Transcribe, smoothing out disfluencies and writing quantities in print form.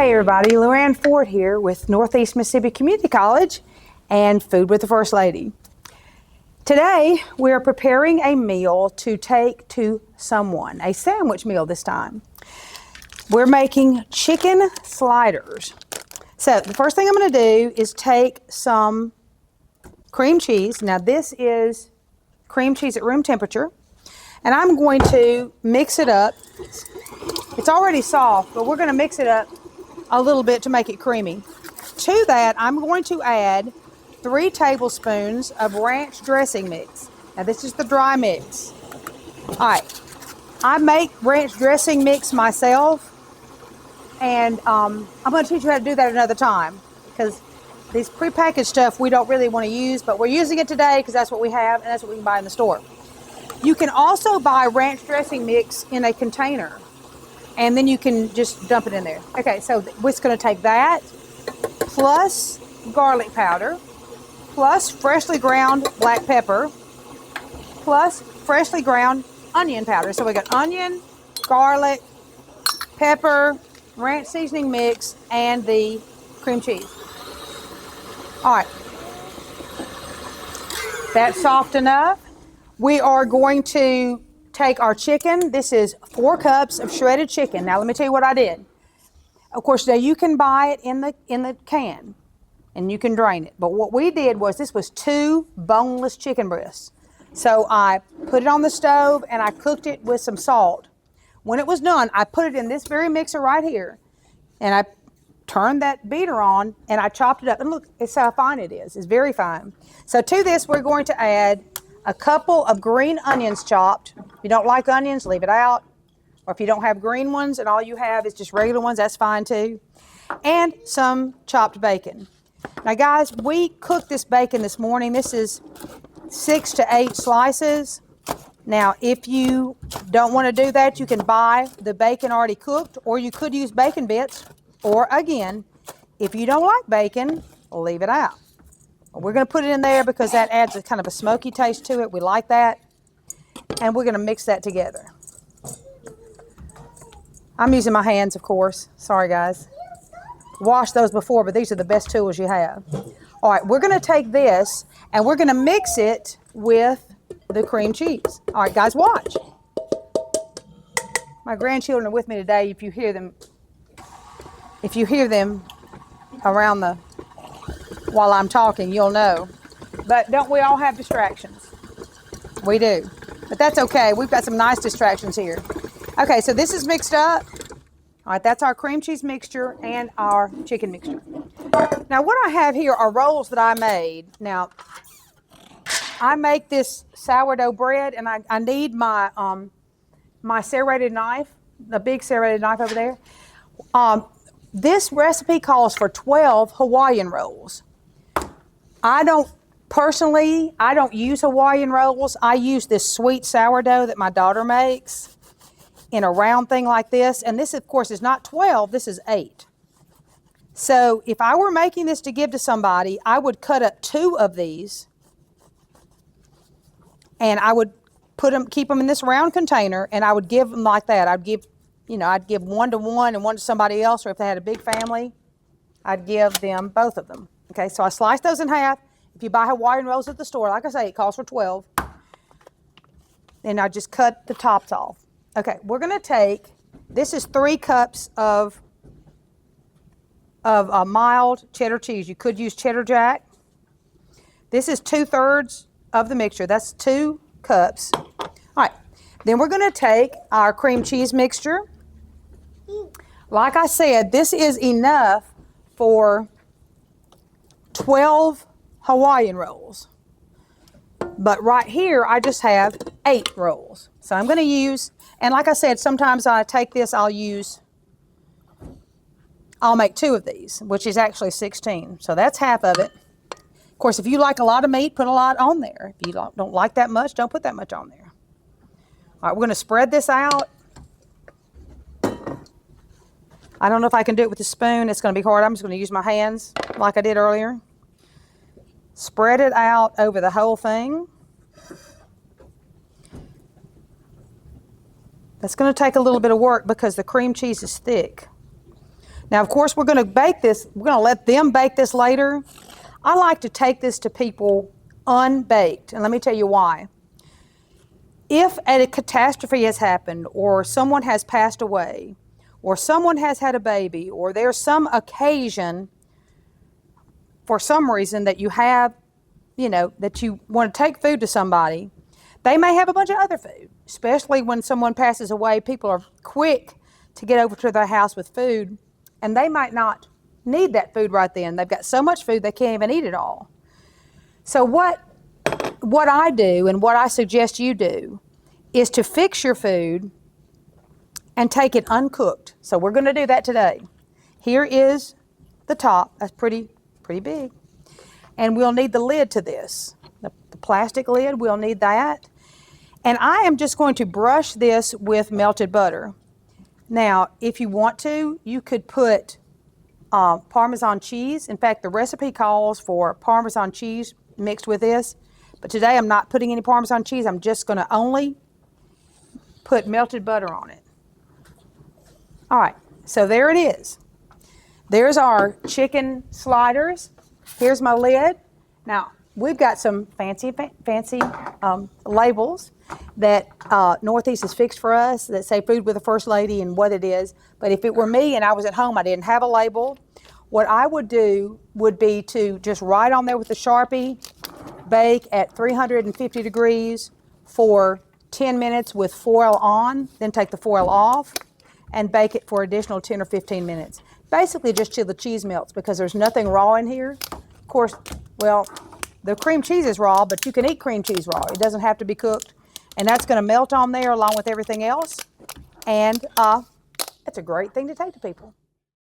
Hey everybody, LuAnne Ford here with Northeast Mississippi Community College and Food with the First Lady. Today we are preparing a meal to take to someone, a sandwich meal this time. We're making chicken sliders. So the first thing I'm going to do is take some cream cheese. Now this is cream cheese at room temperature, and I'm going to mix it up. It's already soft, but we're going to mix it up a little bit to make it creamy. To that, I'm going to add 3 tablespoons of ranch dressing mix. Now this is the dry mix. All right, I make ranch dressing mix myself, and I'm going to teach you how to do that another time, because these prepackaged stuff we don't really want to use, but we're using it today because that's what we have and that's what we can buy in the store. You can also buy ranch dressing mix in a container, and then you can just dump it in there. Okay, so we're going to take that, plus garlic powder, plus freshly ground black pepper, plus freshly ground onion powder. So we got onion, garlic, pepper, ranch seasoning mix, and the cream cheese. All right, that's soft enough. We are going to take our chicken. This is 4 cups of shredded chicken. Now let me tell you what I did. Of course, now you can buy it in the can and you can drain it. But what we did was, this was 2 boneless chicken breasts. So I put it on the stove and I cooked it with some salt. When it was done, I put it in this very mixer right here, and I turned that beater on and I chopped it up. And look, it's how fine it is. It's very fine. So to this, we're going to add a couple of green onions chopped. If you don't like onions, leave it out. Or if you don't have green ones and all you have is just regular ones, that's fine too. And some chopped bacon. Now guys, we cooked this bacon this morning. This is 6 to 8 slices. Now if you don't want to do that, you can buy the bacon already cooked, or you could use bacon bits. Or again, if you don't like bacon, leave it out. We're going to put it in there because that adds a kind of a smoky taste to it. We like that. And we're going to mix that together. I'm using my hands, of course. Sorry, guys. Washed those before, but these are the best tools you have. All right, we're going to take this and we're going to mix it with the cream cheese. All right, guys, watch. My grandchildren are with me today. If you hear them around while I'm talking, you'll know. But don't we all have distractions? We do. But that's okay. We've got some nice distractions here. Okay, so this is mixed up. All right, that's our cream cheese mixture and our chicken mixture. Now what I have here are rolls that I made. Now, I make this sourdough bread, and I need my my serrated knife, the big serrated knife over there. This recipe calls for 12 Hawaiian rolls. I don't use Hawaiian rolls. I use this sweet sourdough that my daughter makes in a round thing like this. And this, of course, is not 12, this is 8. So if I were making this to give to somebody, I would cut up 2 of these, and I would keep them in this round container, and I would give them like that. I'd give 1 to 1 and 1 to somebody else, or if they had a big family, I'd give them both of them. Okay, so I sliced those in half. If you buy Hawaiian rolls at the store, like I say, it calls for 12. And I just cut the tops off. Okay, we're going to take, this is 3 cups of mild cheddar cheese. You could use cheddar jack. This is 2/3 of the mixture. That's 2 cups. All right, then we're going to take our cream cheese mixture. Like I said, this is enough for 12 Hawaiian rolls. But right here, I just have 8 rolls. So I'm going to use, and like I said, sometimes I take this, I'll make 2 of these, which is actually 16. So that's half of it. Of course, if you like a lot of meat, put a lot on there. If you don't like that much, don't put that much on there. All right, we're going to spread this out. I don't know if I can do it with a spoon. It's going to be hard. I'm just going to use my hands like I did earlier. Spread it out over the whole thing. That's going to take a little bit of work because the cream cheese is thick. Now, of course, we're going to bake this. We're going to let them bake this later. I like to take this to people unbaked, and let me tell you why. If a catastrophe has happened, or someone has passed away, or someone has had a baby, or there's some occasion for some reason that you have, that you want to take food to somebody, they may have a bunch of other food. Especially when someone passes away, people are quick to get over to their house with food, and they might not need that food right then. They've got so much food they can't even eat it all. So what I do and what I suggest you do is to fix your food and take it uncooked. So we're going to do that today. Here is the top. That's pretty big. And we'll need the lid to this. The plastic lid, we'll need that. And I am just going to brush this with melted butter. Now, if you want to, you could put Parmesan cheese. In fact, the recipe calls for Parmesan cheese mixed with this. But today I'm not putting any Parmesan cheese. I'm just going to only put melted butter on it. All right, so there it is. There's our chicken sliders. Here's my lid. Now, we've got some fancy labels that Northeast has fixed for us that say Food with the First Lady and what it is. But if it were me and I was at home, I didn't have a label, what I would do would be to just write on there with a Sharpie, bake at 350 degrees for 10 minutes with foil on, then take the foil off and bake it for additional 10 or 15 minutes. Basically just till the cheese melts, because there's nothing raw in here. Of course, well, the cream cheese is raw, but you can eat cream cheese raw. It doesn't have to be cooked. And that's going to melt on there along with everything else. And it's a great thing to take to people.